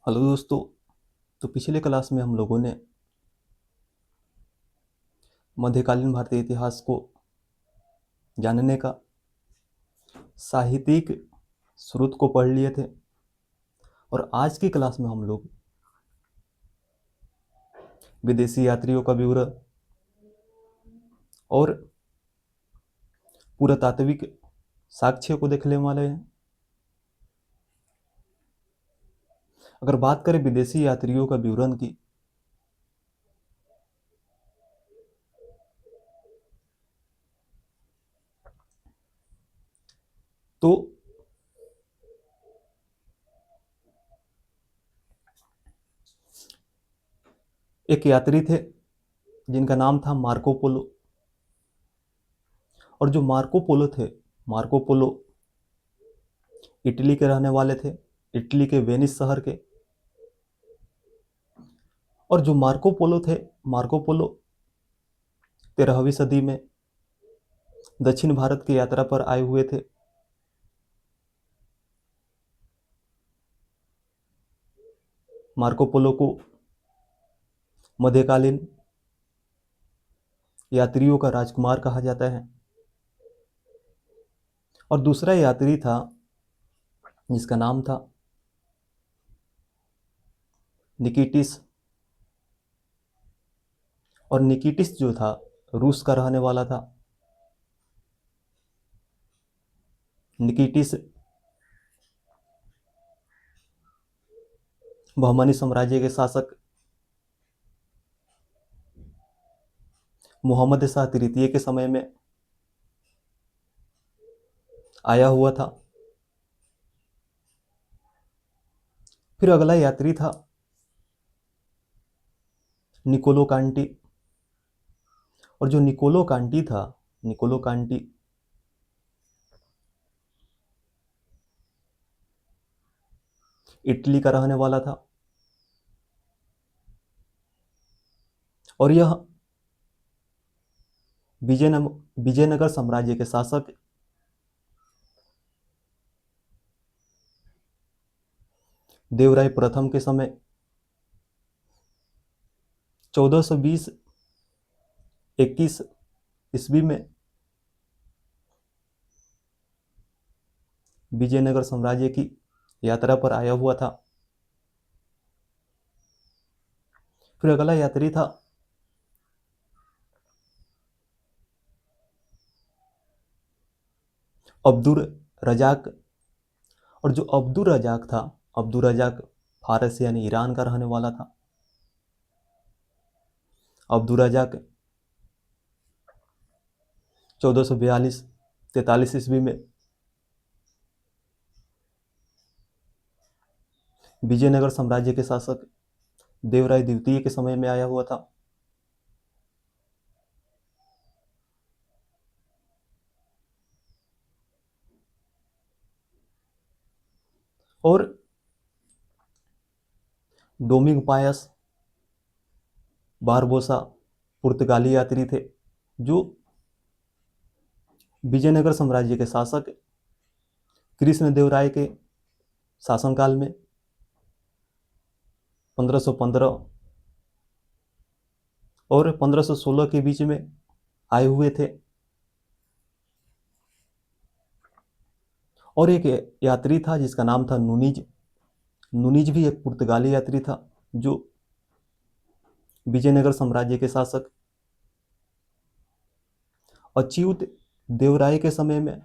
Hello दोस्तों। तो पिछले क्लास में हम लोगों ने मध्यकालीन भारतीय इतिहास को जानने का साहित्यिक स्रोत को पढ़ लिए थे और आज की क्लास में हम लोग विदेशी यात्रियों का विवरण और पुरातात्विक साक्ष्य को देखने वाले हैं। अगर बात करें विदेशी यात्रियों का विवरण की, तो एक यात्री थे जिनका नाम था मार्को पोलो। और जो मार्को पोलो थे, मार्को पोलो इटली के रहने वाले थे, इटली के वेनिस शहर के। और जो मार्को पोलो थे, मार्को पोलो 13वीं सदी में दक्षिण भारत की यात्रा पर आए हुए थे। मार्को पोलो को मध्यकालीन यात्रियों का राजकुमार कहा जाता है। और दूसरा यात्री था जिसका नाम था निकिटिस। और निकिटिस जो था रूस का रहने वाला था। निकिटिस बहमनी साम्राज्य के शासक मोहम्मद शाह तृतीय के समय में आया हुआ था। फिर अगला यात्री था निकोलो कांटी। और जो निकोलो कांटी था, निकोलो कांटी इटली का रहने वाला था। और यह विजयनगर साम्राज्य के शासक देवराय प्रथम के समय 1420-21 ईस्वी में विजयनगर साम्राज्य की यात्रा पर आया हुआ था। फिर अगला यात्री था अब्दुल रजाक। और जो अब्दुल रजाक था, अब्दुल रजाक फारस यानी ईरान का रहने वाला था। अब्दुल रजाक 1442-43 ईस्वी में विजयनगर साम्राज्य के शासक देवराय द्वितीय के समय में आया हुआ था। और डोमिंग पायस बारबोसा पुर्तगाली यात्री थे जो विजयनगर साम्राज्य के शासक कृष्णदेवराय के शासनकाल में 1515 और 1516 के बीच में आए हुए थे। और एक यात्री था जिसका नाम था नूनीज। नूनीज भी एक पुर्तगाली यात्री था जो विजयनगर साम्राज्य के शासक अच्युत देवराय के समय में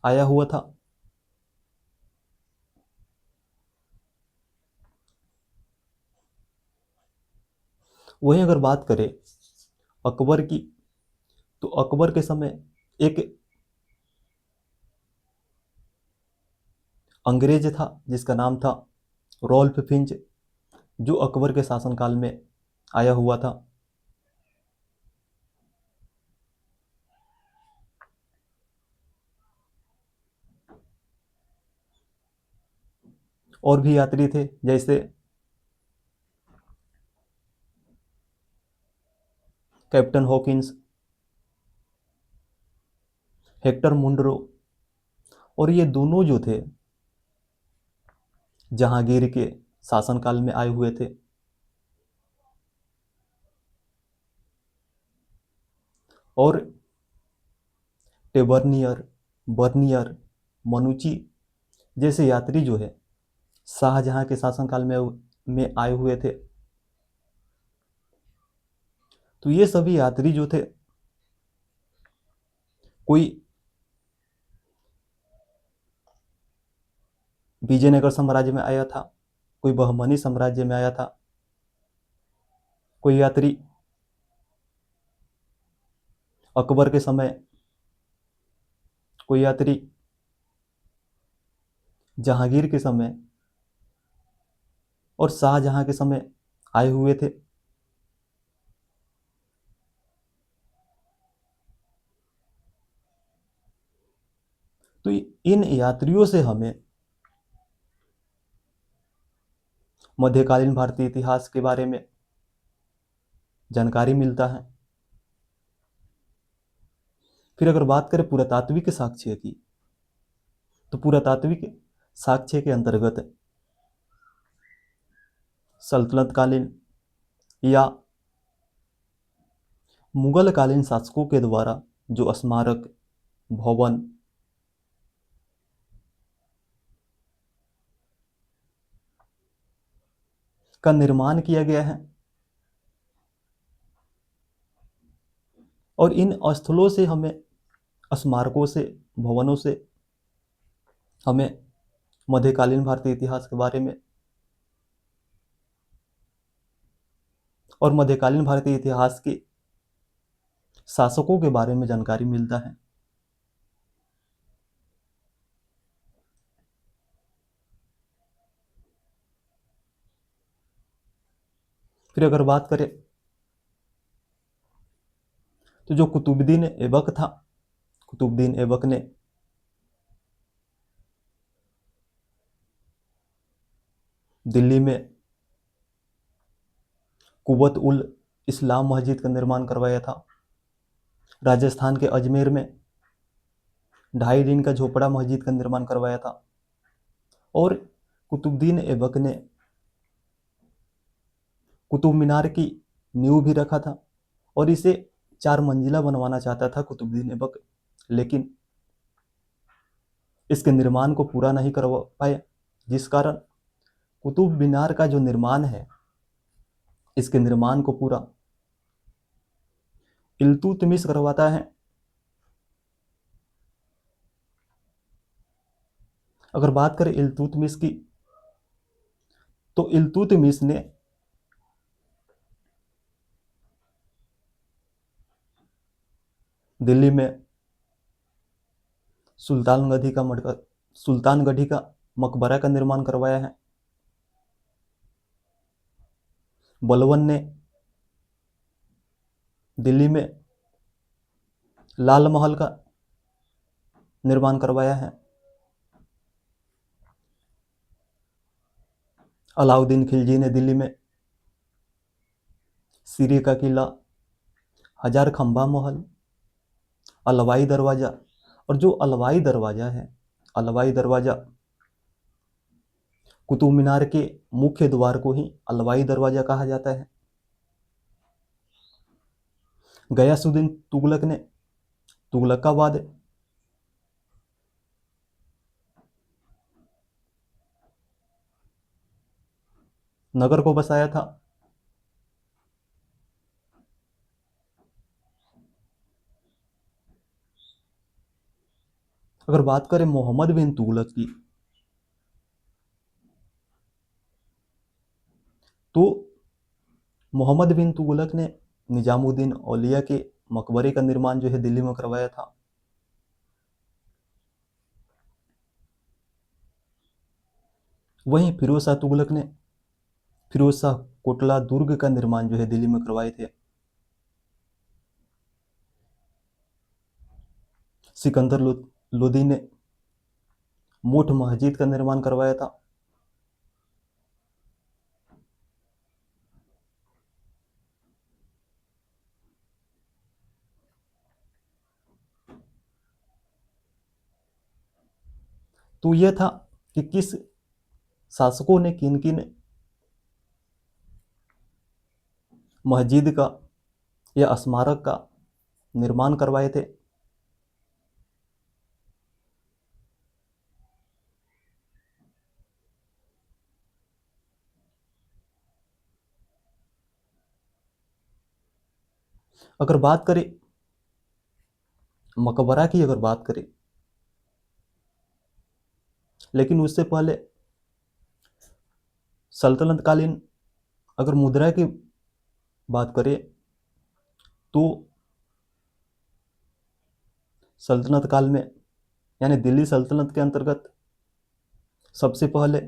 आया हुआ था। वहीं अगर बात करें अकबर की, तो अकबर के समय एक अंग्रेज था जिसका नाम था रॉल्फ फिंच, जो अकबर के शासनकाल में आया हुआ था। और भी यात्री थे जैसे कैप्टन हॉकिंस, हेक्टर मुंडरो। और ये दोनों जो थे जहांगीर के शासनकाल में आए हुए थे। और टेबर्नियर, बर्नियर, मनुची जैसे यात्री जो है शाहजहां के शासनकाल में आए हुए थे। तो ये सभी यात्री जो थे, कोई विजयनगर साम्राज्य में आया था, कोई बहमनी साम्राज्य में आया था, कोई यात्री अकबर के समय, कोई यात्री जहांगीर के समय और शाहजहां के समय आए हुए थे। तो इन यात्रियों से हमें मध्यकालीन भारतीय इतिहास के बारे में जानकारी मिलता है। फिर अगर बात करें पुरातात्विक साक्ष्य की, तो पुरातात्विक साक्ष्य के अंतर्गत सल्तनत कालीन या मुगल कालीन शासकों के द्वारा जो स्मारक, भवन, का निर्माण किया गया है, और इन स्थलों से हमें, स्मारकों से, भवनों से हमें मध्यकालीन भारतीय इतिहास के बारे में और मध्यकालीन भारतीय इतिहास के शासकों के बारे में जानकारी मिलता है। फिर अगर बात करें तो जो कुतुबुद्दीन ऐबक था, कुतुबुद्दीन ऐबक ने दिल्ली में कुवत उल इस्लाम मस्जिद का निर्माण करवाया था। राजस्थान के अजमेर में 2.5 दिन का झोपड़ा मस्जिद का निर्माण करवाया था। और कुतुबुद्दीन ऐबक ने कुतुब मीनार की नींव भी रखा था, और इसे 4 मंजिला बनवाना चाहता था कुतुबुद्दीन ऐबक, लेकिन इसके निर्माण को पूरा नहीं करवा पाए, जिस कारण कुतुब मीनार का जो निर्माण है, इसके निर्माण को पूरा इल्तुतमिश करवाता है। अगर बात करें इल्तुतमिश की, तो इल्तुतमिश ने दिल्ली में सुल्तानगढ़ी का मकबरा का निर्माण करवाया है। बलबन ने दिल्ली में लाल महल का निर्माण करवाया है। अलाउद्दीन खिलजी ने दिल्ली में सीरी का किला, हजार खंबा महल, अलवाई दरवाजा, और जो अलवाई दरवाजा है, अलवाई दरवाजा कुतुब मीनार के मुख्य द्वार को ही अलवाई दरवाजा कहा जाता है। गयासुद्दीन तुगलक ने तुगलकाबाद नगर को बसाया था। अगर बात करें मोहम्मद बिन तुगलक की, तो मोहम्मद बिन तुगलक ने निजामुद्दीन औलिया के मकबरे का निर्माण जो है दिल्ली में करवाया था। वहीं फिरोज शाह तुगलक ने फिरोज शाह कोटला दुर्ग का निर्माण जो है दिल्ली में करवाए थे। सिकंदर लोदी ने मोठ मस्जिद का निर्माण करवाया था। तो यह था कि किस शासकों ने किन किन मस्जिद का या स्मारक का निर्माण करवाए थे? अगर बात करें मकबरा की, अगर बात करें, लेकिन उससे पहले सल्तनत कालीन अगर मुद्रा की बात करें तो सल्तनत काल में यानी दिल्ली सल्तनत के अंतर्गत सबसे पहले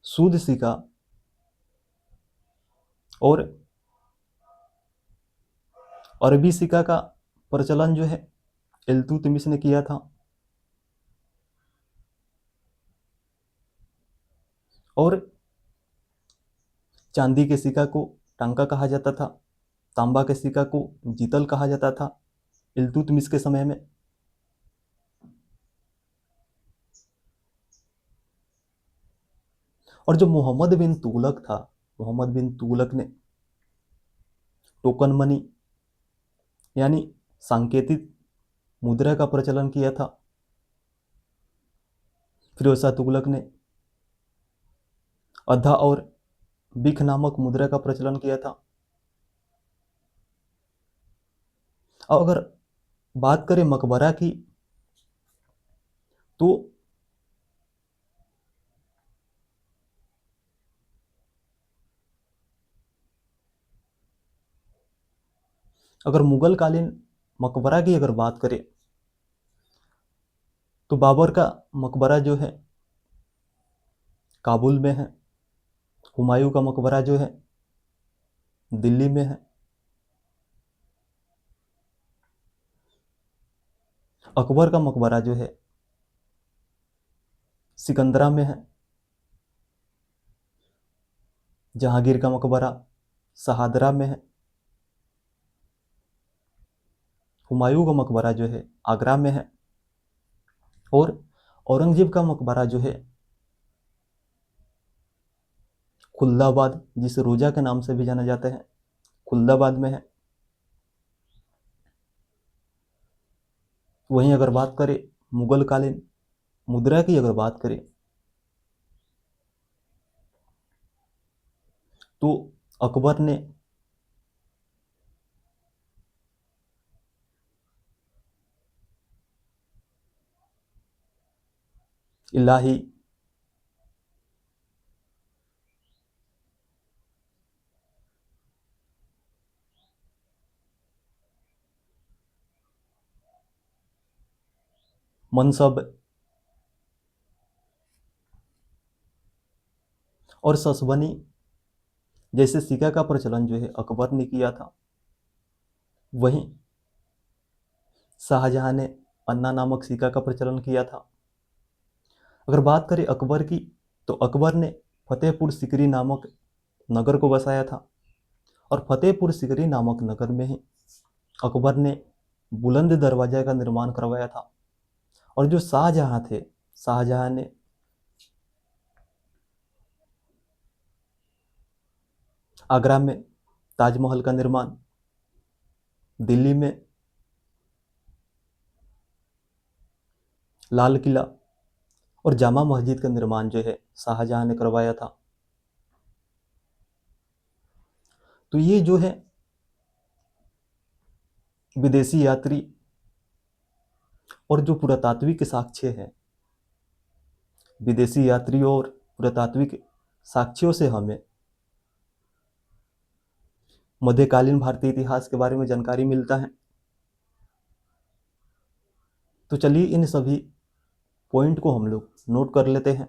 सूद सिक्का और अरबी सिक्का का प्रचलन जो है इल्तुतमिश ने किया था। और चांदी के सिक्का को टांका कहा जाता था, तांबा के सिक्का को जीतल कहा जाता था इल्तुतमिश के समय में। और जो मोहम्मद बिन तुगलक था, मोहम्मद बिन तुगलक ने टोकन मनी यानी सांकेतिक मुद्रा का प्रचलन किया था। फिरोज शाह तुगलक ने अद्धा और बिख नामक मुद्रा का प्रचलन किया था। और अगर बात करें मकबरा की तो अगर मुगल कालीन मकबरा की अगर बात करें तो बाबर का मकबरा जो है काबुल में है, हुमायूं का मकबरा जो है दिल्ली में है, अकबर का मकबरा जो है सिकंदरा में है, जहांगीर का मकबरा शहादरा में है, हुमायूं का मकबरा जो है आगरा में है, और औरंगजेब का मकबरा जो है खुल्दाबाद, जिसे रोजा के नाम से भी जाना जाता है, खुल्दाबाद में है। वहीं अगर बात करें मुगल कालीन मुद्रा की अगर बात करें तो अकबर ने इलाही, मनसब और ससबनी जैसे सिक्का का प्रचलन जो है अकबर ने किया था। वहीं शाहजहां ने अन्ना नामक सिक्का का प्रचलन किया था। अगर बात करें अकबर की तो अकबर ने फतेहपुर सिकरी नामक नगर को बसाया था, और फतेहपुर सिकरी नामक नगर में ही अकबर ने बुलंद दरवाजा का निर्माण करवाया था। और जो शाहजहां थे, शाहजहां ने आगरा में ताजमहल का निर्माण, दिल्ली में लाल किला और जामा मस्जिद का निर्माण जो है शाहजहां ने करवाया था। तो ये जो है विदेशी यात्री और जो पुरातात्विक साक्ष्य है, विदेशी यात्रियों और पुरातात्विक साक्ष्यों से हमें मध्यकालीन भारतीय इतिहास के बारे में जानकारी मिलता है। तो चलिए इन सभी पॉइंट को हम लोग नोट कर लेते हैं।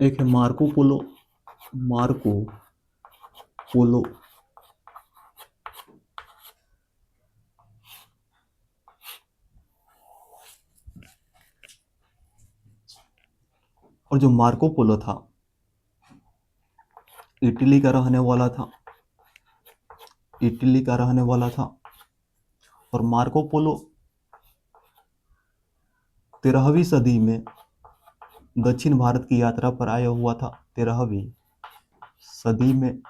एक है मार्को पोलो। मार्को पोलो और जो मार्को पोलो था इटली का रहने वाला था। इटली का रहने वाला था और मार्को पोलो 13वीं सदी में दक्षिण भारत की यात्रा पर आया हुआ था। 13वीं सदी में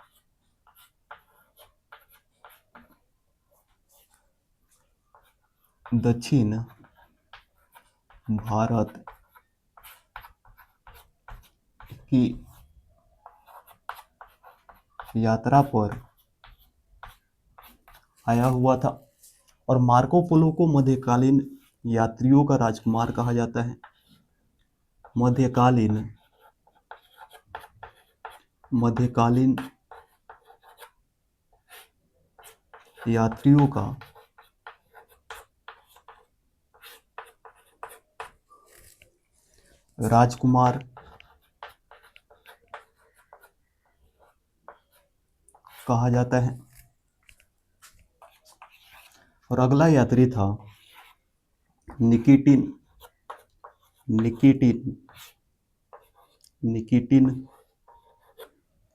दक्षिण भारत की यात्रा पर आया हुआ था और मार्को पोलो को मध्यकालीन यात्रियों का राजकुमार कहा जाता है। मध्यकालीन यात्रियों का राजकुमार कहा जाता है। और अगला यात्री था निकिटिन।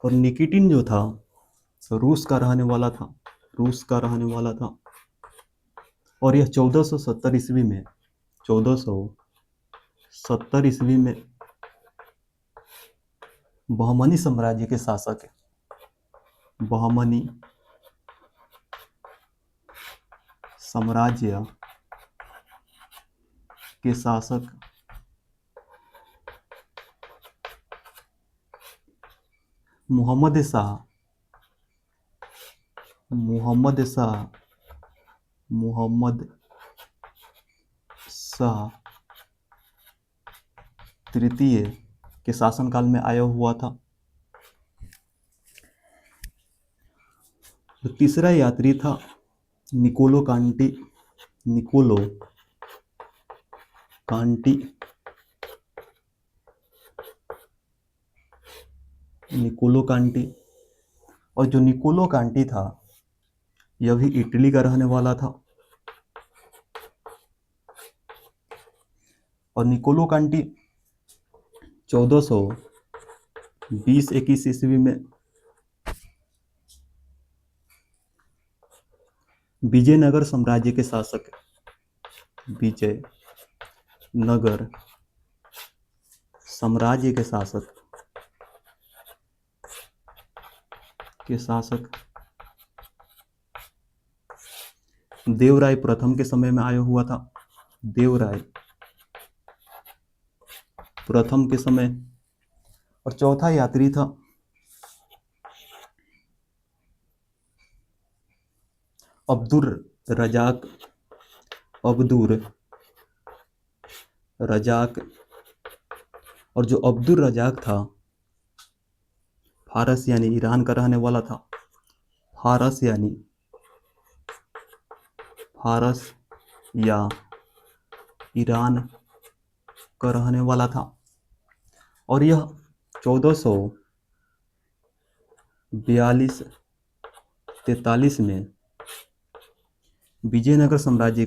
और निकिटिन जो था रूस का रहने वाला था। और यह 1470 ईस्वी में 1470 ईस्वी में बहमनी साम्राज्य के शासक है। बहमनी साम्राज्य के शासक मोहम्मद शाह तृतीय के शासनकाल में आया हुआ था। तो तीसरा यात्री था निकोलो कांटी। और जो निकोलो कांटी था यह भी इटली का रहने वाला था। और निकोलो कांटी 1420-21 ईस्वी में विजयनगर साम्राज्य के शासक देवराय प्रथम के समय में आया हुआ था। देवराय प्रथम के समय। और चौथा यात्री था अब्दुर रजाक। और जो अब्दुर रजाक था फारस यानी ईरान का रहने वाला था। फारस या ईरान का रहने वाला था। और यह 1442-43 में विजयनगर साम्राज्य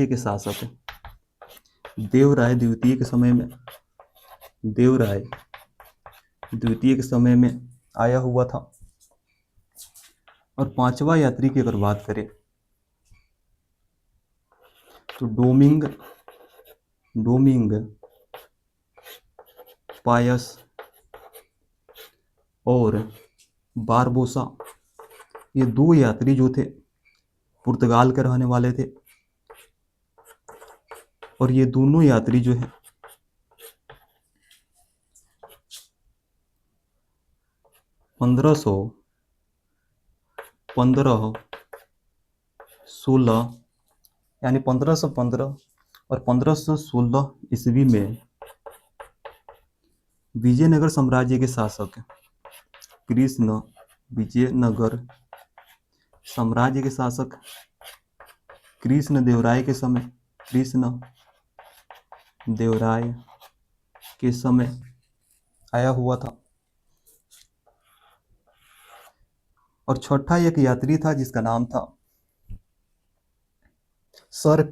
के शासक देवराय द्वितीय के समय में आया हुआ था। और पांचवा यात्री की अगर बात करें तो डोमिंग पायस और बारबोसा। ये दो यात्री जो थे पुर्तगाल के रहने वाले थे। और ये दोनों यात्री जो है 1515 और 1516 ईस्वी में विजयनगर साम्राज्य के शासक कृष्ण देवराय के समय देवराय के समय आया हुआ था। और छठा एक यात्री था जिसका नाम था सर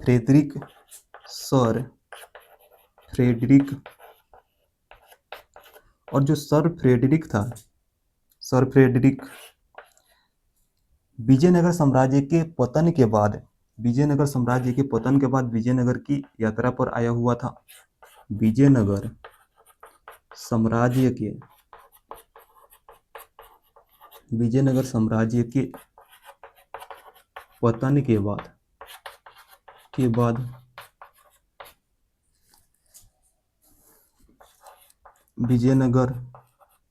फ्रेडरिक और जो सर फ्रेडरिक था, सर फ्रेडरिक विजयनगर साम्राज्य के पतन के बाद विजयनगर की यात्रा पर आया हुआ था। विजयनगर साम्राज्य के पतन के बाद विजयनगर की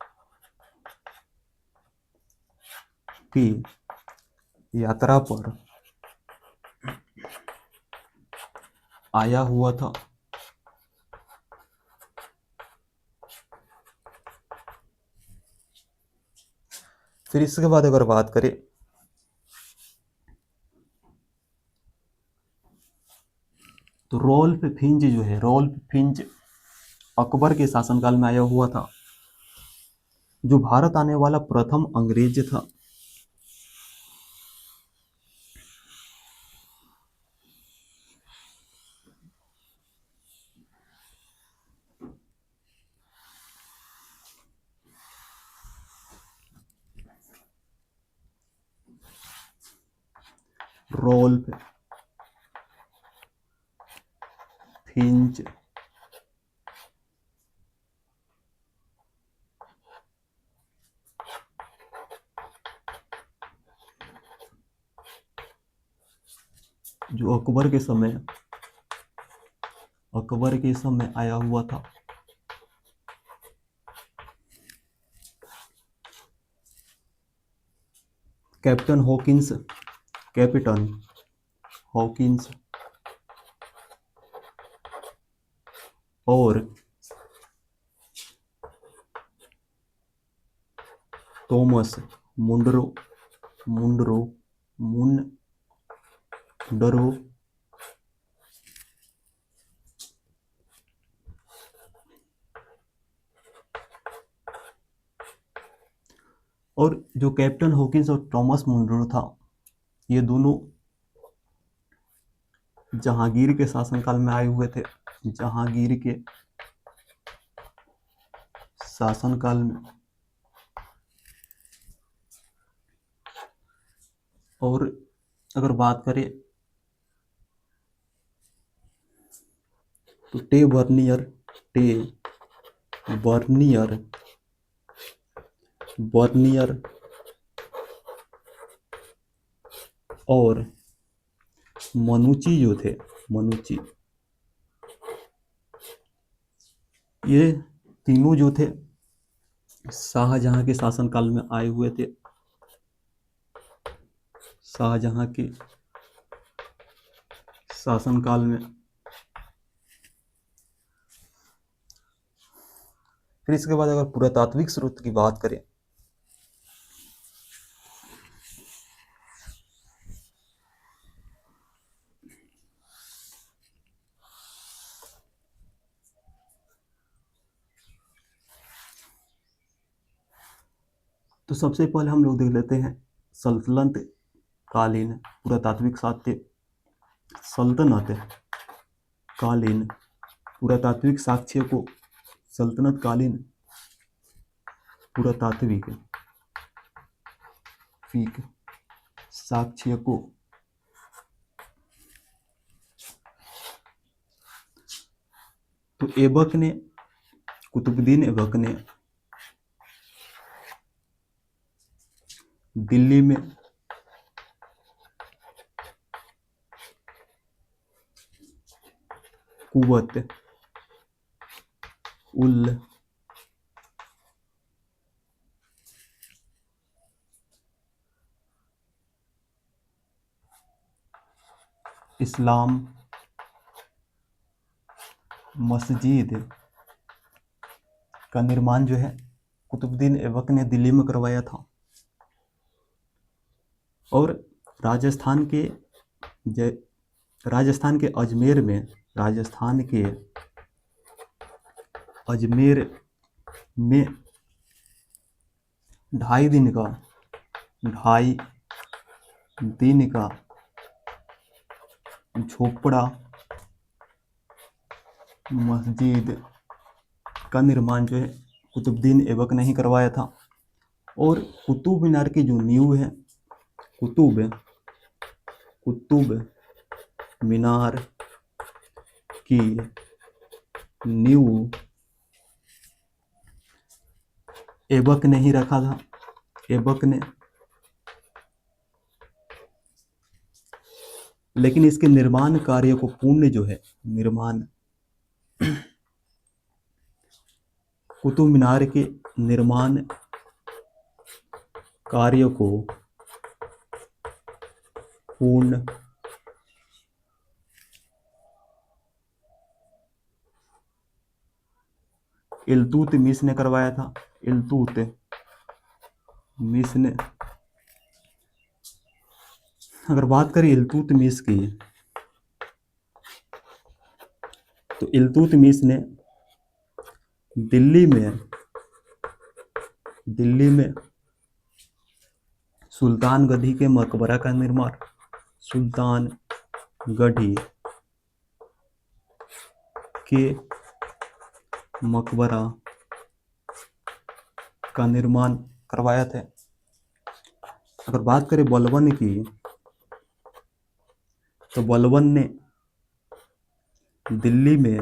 यात्रा पर आया हुआ था। फिर इसके बाद अगर बात करें तो रॉल्फ फिंच अकबर के शासनकाल में आया हुआ था, जो भारत आने वाला प्रथम अंग्रेज था। रॉल्फ फिंच जो अकबर के समय आया हुआ था। कैप्टन हॉकिंस और थॉमस मुंडरो और जो कैप्टन हॉकिंस और थॉमस मुंडरो था, ये दोनों जहांगीर के शासनकाल में आए हुए थे। जहांगीर के शासनकाल में। और अगर बात करें तो टे बर्नियर और मनुची जो थे, ये तीनों जो थे शाहजहां के शासनकाल में आए हुए थे। शाहजहां के शासनकाल में। फिर इसके बाद अगर पुरातात्विक स्रोत की बात करें तो सबसे पहले हम लोग देख लेते हैं सल्तनत कालीन पुरातात्विक साक्ष्य। सल्तनत कालीन पुरातात्विक साक्ष्य को सल्तनत कालीन पुरातात्विक साक्ष्य को तो कुतुबुद्दीन ऐबक ने दिल्ली में कुवत उल इस्लाम मस्जिद का निर्माण जो है कुतुबुद्दीन ऐबक ने दिल्ली में करवाया था। और राजस्थान के अजमेर में अजमेर में 2.5 दिन का झोपड़ा मस्जिद का निर्माण जो है कुतुबुद्दीन ऐबक ने ही करवाया था। और कुतुब मीनार की जो नींव है, कुतुब मीनार की नींव ऐबक ने ही रखा था, ऐबक ने। लेकिन इसके निर्माण कार्य को कुतुब मीनार के निर्माण कार्य को पूर्ण इल्तुतमिश ने करवाया था। इल्तुतमिश ने। अगर बात करें इल्तुतमिश की, तो इल्तुतमिश ने दिल्ली में सुल्तानगढ़ी के मकबरा का निर्माण, सुल्तानगढ़ी के मकबरा का निर्माण करवाया था। अगर बात करें बलबन की, तो बलबन ने दिल्ली में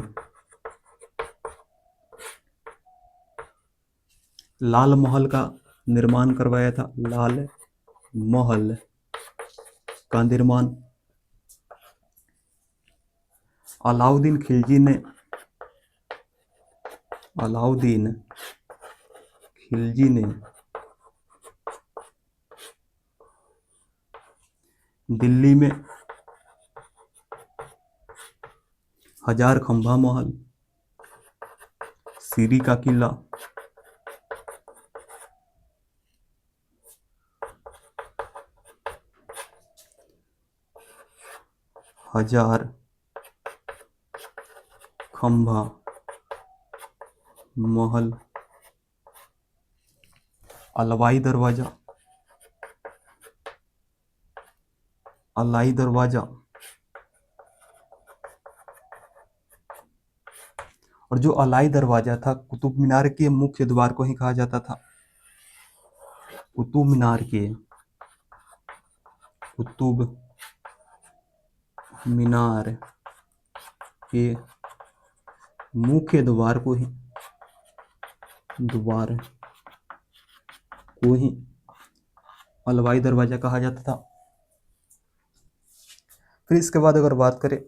लाल महल का निर्माण करवाया था। लाल महल का निर्माण अलाउद्दीन खिलजी ने दिल्ली में हजार खंभा महल, सीरी का किला, हजार खंभा महल, अलाई दरवाजा और जो अलाई दरवाजा था, कुतुब मीनार के मुख्य द्वार को ही कहा जाता था। कुतुब मीनार के मुख्य द्वार को ही अलवाई दरवाजा कहा जाता था। फिर इसके बाद अगर बात करें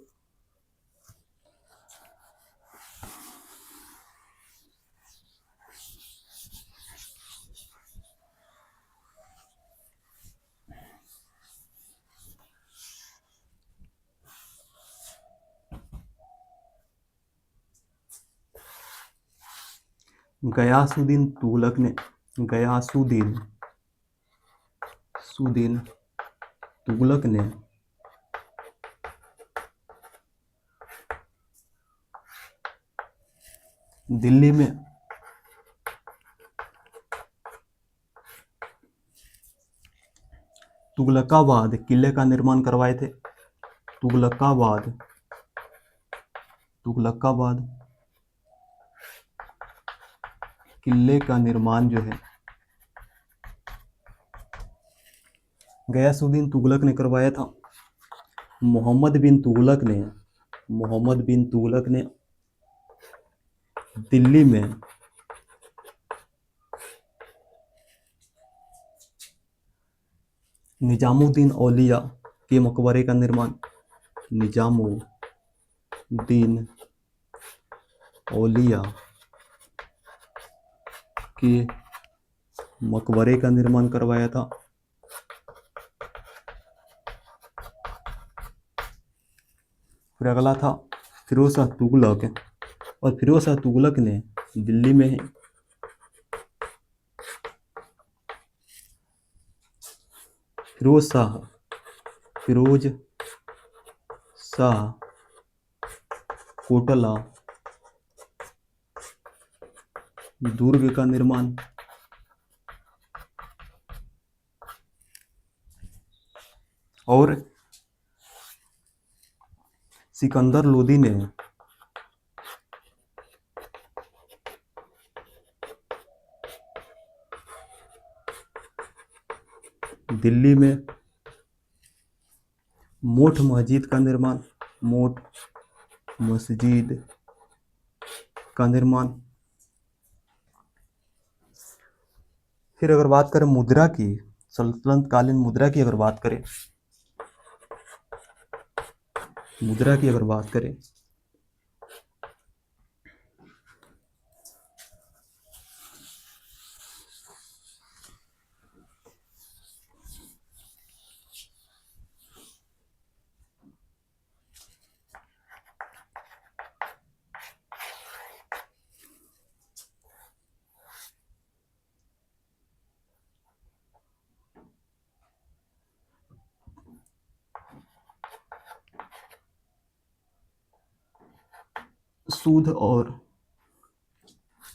गयासुद्दीन तुगलक ने दिल्ली में तुगलकाबाद किले का निर्माण करवाए थे। तुगलकाबाद किले का निर्माण जो है गयासुद्दीन तुगलक ने करवाया था। मोहम्मद बिन तुगलक ने दिल्ली में निजामुद्दीन औलिया के मकबरे का निर्माण, निजामुद्दीन औलिया के मकबरे का निर्माण करवाया था। फिर अगला था फिरोज शाह तुगलक, और फिरोज शाह तुगलक ने दिल्ली में फिरोज शाह कोटला दुर्ग का निर्माण और सिकंदर लोदी ने दिल्ली में मोठ मस्जिद का निर्माण, मोठ मस्जिद का निर्माण। फिर अगर बात करें मुद्रा की, सल्तनत कालीन मुद्रा की अगर बात करें, मुद्रा की अगर बात करें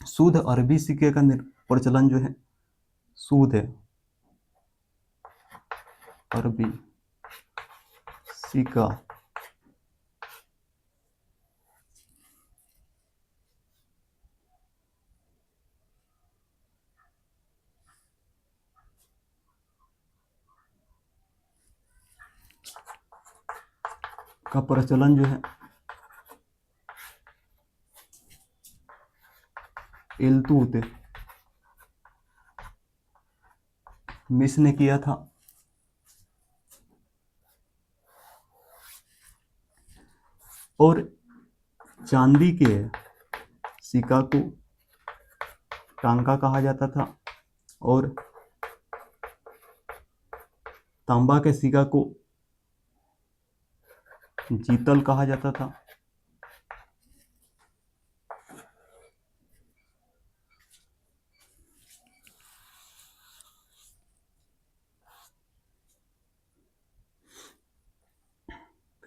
शुद्ध अरबी सिक्के का प्रचलन जो है, शुद्ध अरबी सिक्का का प्रचलन जो है इल्तुतमिश ने किया था। और चांदी के सिक्का को टांका कहा जाता था और तांबा के सिक्का को जीतल कहा जाता था।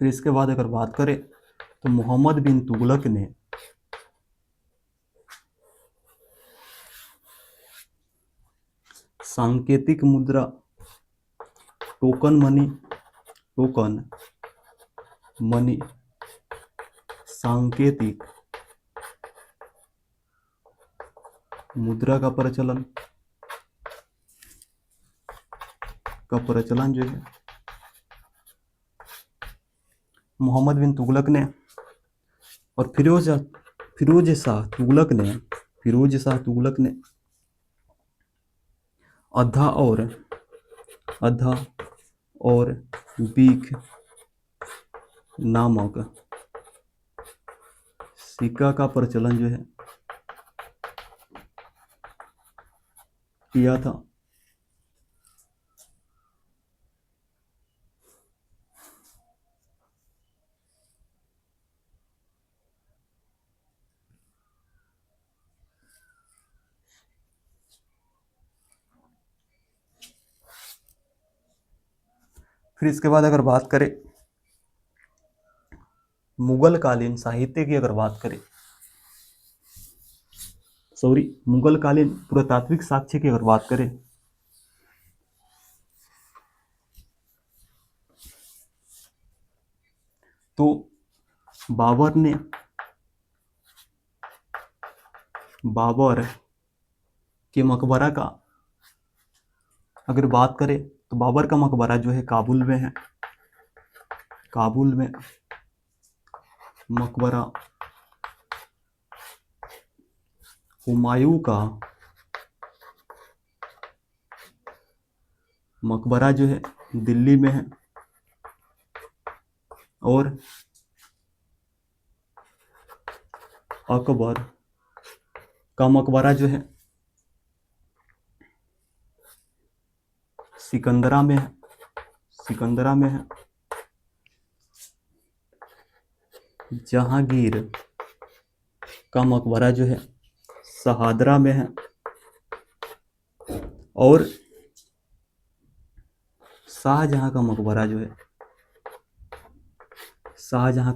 फिर इसके बाद अगर बात करें तो मोहम्मद बिन तुगलक ने सांकेतिक मुद्रा, टोकन मनी सांकेतिक मुद्रा का प्रचलन जो है मोहम्मद बिन तुगलक ने और फिरोज शाह तुगलक ने अद्धा और बीख नामक सिक्का का प्रचलन जो है किया था। फिर इसके बाद अगर बात करें मुगल कालीन साहित्य की, अगर बात करें मुगल कालीन पुरातात्विक साक्ष्य की अगर बात करें तो बाबर के मकबरा का अगर बात करें तो बाबर का मकबरा जो है काबुल में है। काबुल में मकबरा हुमायूं का मकबरा जो है दिल्ली में है और अकबर का मकबरा जो है सिकंदरा में है। जहांगीर का मकबरा जो है शहादरा में है और शाहजहां का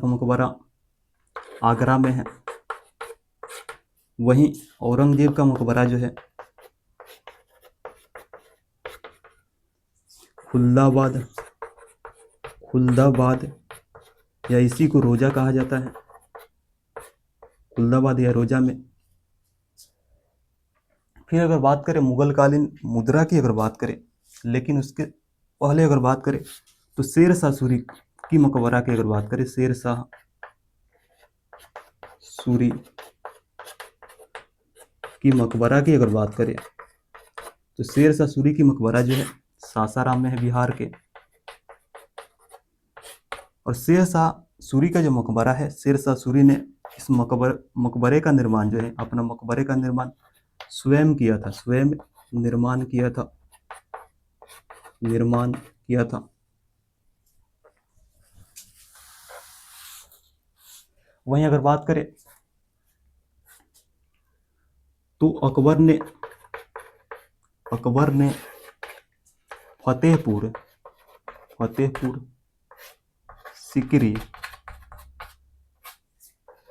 मकबरा आगरा में है। वहीं औरंगजेब का मकबरा जो है खुल्दाबाद खुल्दाबाद या इसी को रोजा कहा जाता है, खुल्दाबाद या रोजा में। फिर अगर बात करें मुगल कालीन मुद्रा की, अगर बात करें, लेकिन उसके पहले अगर बात करें तो शेर शाह सूरी की मकबरा की अगर बात करें, शेर शाह सूरी की मकबरा की अगर बात करें तो शेर शाह सूरी की मकबरा जो है सासाराम में है, बिहार के। और शेर शाह सूरी का जो मकबरा है, शेर शाह सूरी ने इस मकबरे का निर्माण जो है, अपना मकबरे का निर्माण स्वयं किया था, स्वयं निर्माण किया था। वहीं अगर बात करें तो अकबर ने फतेहपुर सिकरी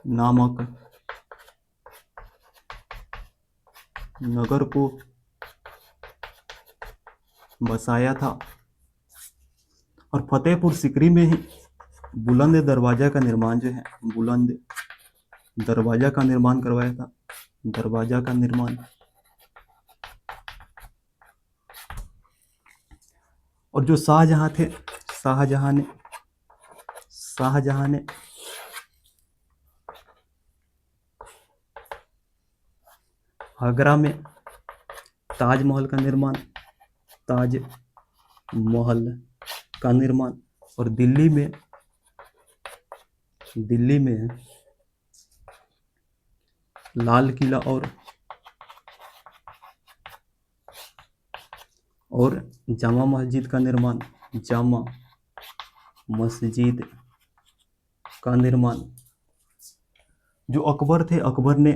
नामक नगर को बसाया था, और फतेहपुर सिकरी में ही बुलंद दरवाजा का निर्माण जो है, बुलंद दरवाजा का निर्माण करवाया था, दरवाजा का निर्माण। और जो शाहजहां थे, शाहजहां ने आगरा में ताजमहल का निर्माण, और दिल्ली में लाल किला और जामा मस्जिद का निर्माण। जो अकबर थे, अकबर ने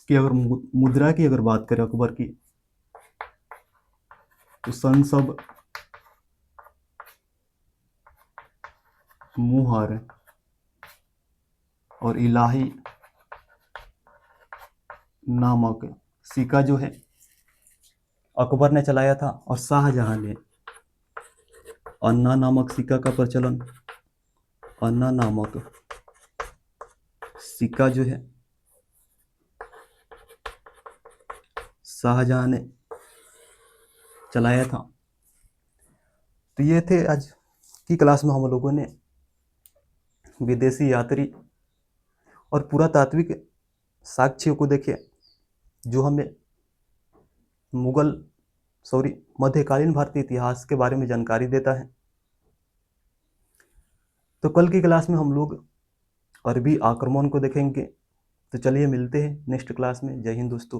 कि अगर मुद्रा की अगर बात करें अकबर की, तो संसब, मुहर और इलाही नामक सिक्का जो है अकबर ने चलाया था, और शाहजहां ने अन्ना नामक सिक्का का प्रचलन, अन्ना नामक सिक्का जो है शाहजहां ने चलाया था। तो ये थे आज की क्लास में हम लोगों ने विदेशी यात्री और पुरातात्विक साक्ष्यों को देखे, जो हमें मध्यकालीन भारतीय इतिहास के बारे में जानकारी देता है। तो कल की क्लास में हम लोग अरबी आक्रमण को देखेंगे। तो चलिए मिलते हैं नेक्स्ट क्लास में। जय हिंद दोस्तों।